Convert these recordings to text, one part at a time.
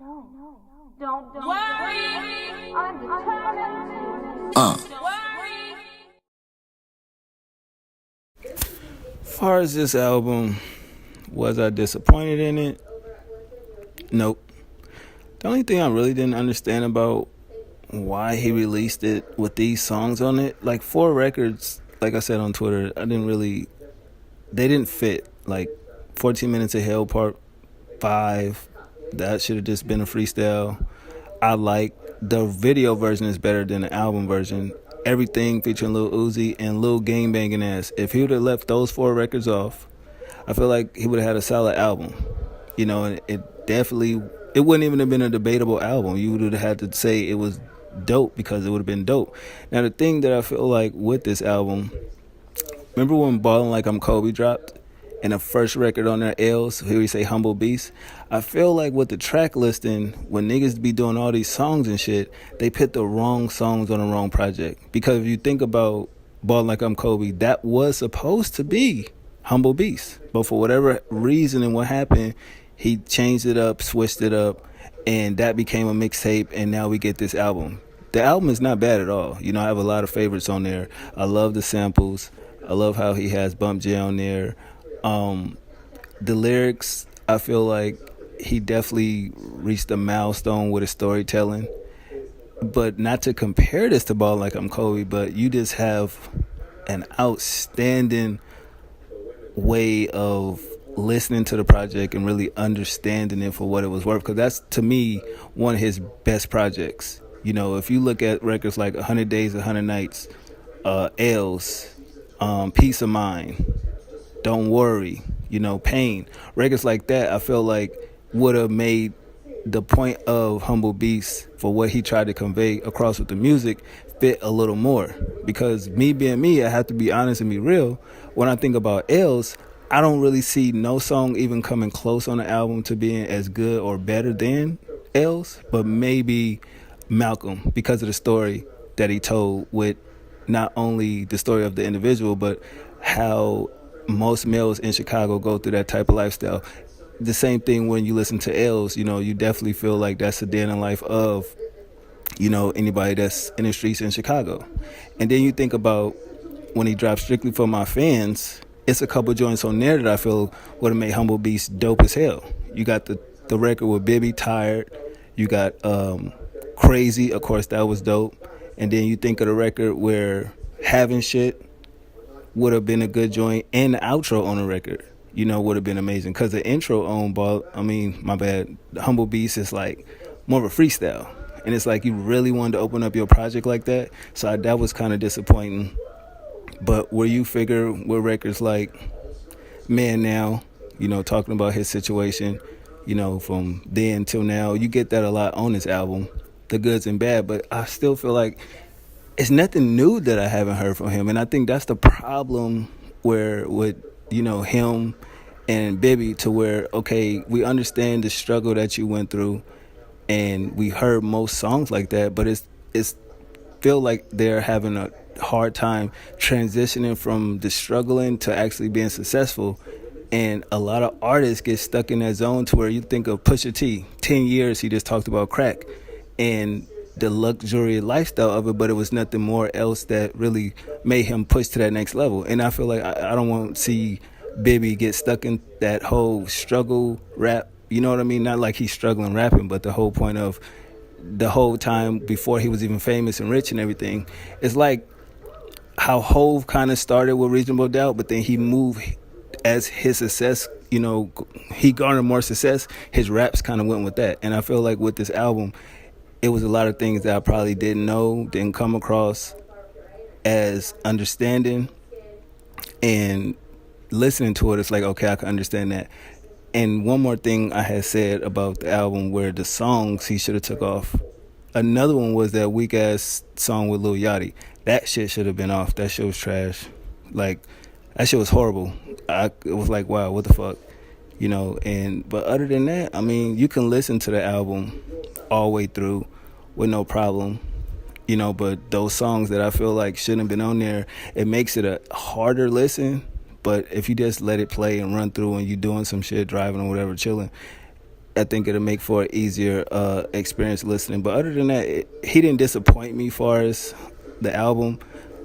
Don't worry. I'm determined. Don't worry. As far as this album, was I disappointed in it? Nope. The only thing I really didn't understand about why he released it with these songs on it, like 4 records, like I said on Twitter, they didn't fit. Like 14 Minutes of Hell Part 5, that should have just been a freestyle. I like the video version is better than the album version. Everything featuring Lil Uzi and Lil Gang Banging Ass. If he would have left those 4 records off, I feel like he would have had a solid album. And it wouldn't even have been a debatable album. You would have had to say it was dope because it would have been dope. Now, the thing that I feel like with this album, remember when Ballin' Like I'm Kobe dropped? And the first record on their L's, here we say Humble Beast. I feel like with the track listing, when niggas be doing all these songs and shit, they put the wrong songs on the wrong project. Because if you think about Ballin' Like I'm Kobe, that was supposed to be Humble Beast. But for whatever reason and what happened, he changed it up, switched it up, and that became a mixtape, and now we get this album. The album is not bad at all. I have a lot of favorites on there. I love the samples. I love how he has Bump J on there. The lyrics, I feel like he definitely reached a milestone with his storytelling. But not to compare this to Ball Like I'm Kobe, but you just have an outstanding way of listening to the project and really understanding it for what it was worth. Because that's, to me, one of his best projects. If you look at records like 100 Days, 100 Nights, L's, Peace of Mind, Don't Worry, Pain. Records like that, I feel like would have made the point of Humble Beast for what he tried to convey across with the music fit a little more. Because me being me, I have to be honest and be real. When I think about L's, I don't really see no song even coming close on the album to being as good or better than L's, but maybe Malcolm, because of the story that he told with not only the story of the individual, but how most males in Chicago go through that type of lifestyle. The same thing when you listen to L's, you definitely feel like that's the day in the life of, anybody that's in the streets in Chicago. And then you think about when he dropped Strictly For My Fans, it's a couple joints on there that I feel would have made Humble Beast dope as hell. You got the record with Bibby, Tired. You got Crazy, of course, that was dope. And then you think of the record where Having Shit would have been a good joint, and the outro on the record, would have been amazing. Because the intro on Humble Beast is like more of a freestyle. And it's like you really wanted to open up your project like that. So that was kind of disappointing. But where you figure with records like Man Now, talking about his situation, from then till now, you get that a lot on this album, the goods and bad. But I still feel like it's nothing new that I haven't heard from him. And I think that's the problem where with, him and Bibby, to where, okay, we understand the struggle that you went through and we heard most songs like that, but it's feel like they're having a hard time transitioning from the struggling to actually being successful. And a lot of artists get stuck in that zone to where you think of Pusha T. 10 years he just talked about crack and the luxury lifestyle of it, but it was nothing more else that really made him push to that next level. And I feel like I don't want to see Bibby get stuck in that whole struggle rap. You know what I mean? Not like he's struggling rapping, but the whole point of the whole time before he was even famous and rich and everything. It's like how Hove kind of started with Reasonable Doubt, but then he moved as his success, he garnered more success. His raps kind of went with that. And I feel like with this album, it was a lot of things that I probably didn't know, didn't come across as understanding. And listening to it, it's like, okay, I can understand that. And one more thing I had said about the album where the songs he should have took off. Another one was that weak ass song with Lil Yachty. That shit should have been off. That shit was trash. Like, that shit was horrible. It was like, wow, what the fuck? But other than that, you can listen to the album all the way through with no problem. But those songs that I feel like shouldn't have been on there, it makes it a harder listen. But if you just let it play and run through and you're doing some shit, driving or whatever, chilling, I think it'll make for an easier experience listening. But other than that, he didn't disappoint me as far as the album,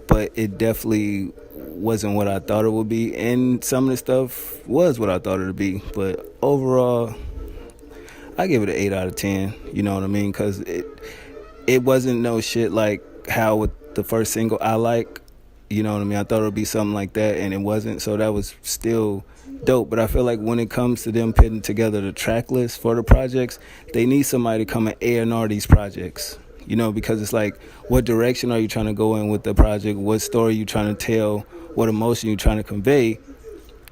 but it definitely wasn't what I thought it would be. And some of the stuff was what I thought it would be. But overall, I give it an 8 out of 10. You know what I mean? Because it wasn't no shit like how with the first single, I Like. You know what I mean? I thought it would be something like that, and it wasn't. So that was still dope. But I feel like when it comes to them putting together the track list for the projects, they need somebody to come and A&R these projects. You know, because it's like, what direction are you trying to go in with the project? What story you trying to tell? What emotion you trying to convey?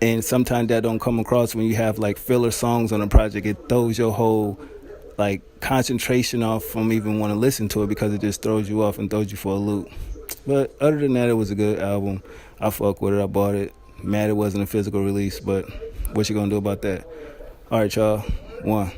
And sometimes that don't come across when you have like filler songs on a project. It throws your whole like concentration off from even want to listen to it, because it just throws you off and throws you for a loop. But other than that, it was a good album. I fuck with it. I bought it. Mad it wasn't a physical release, but what you gonna do about that? All right, y'all. 1.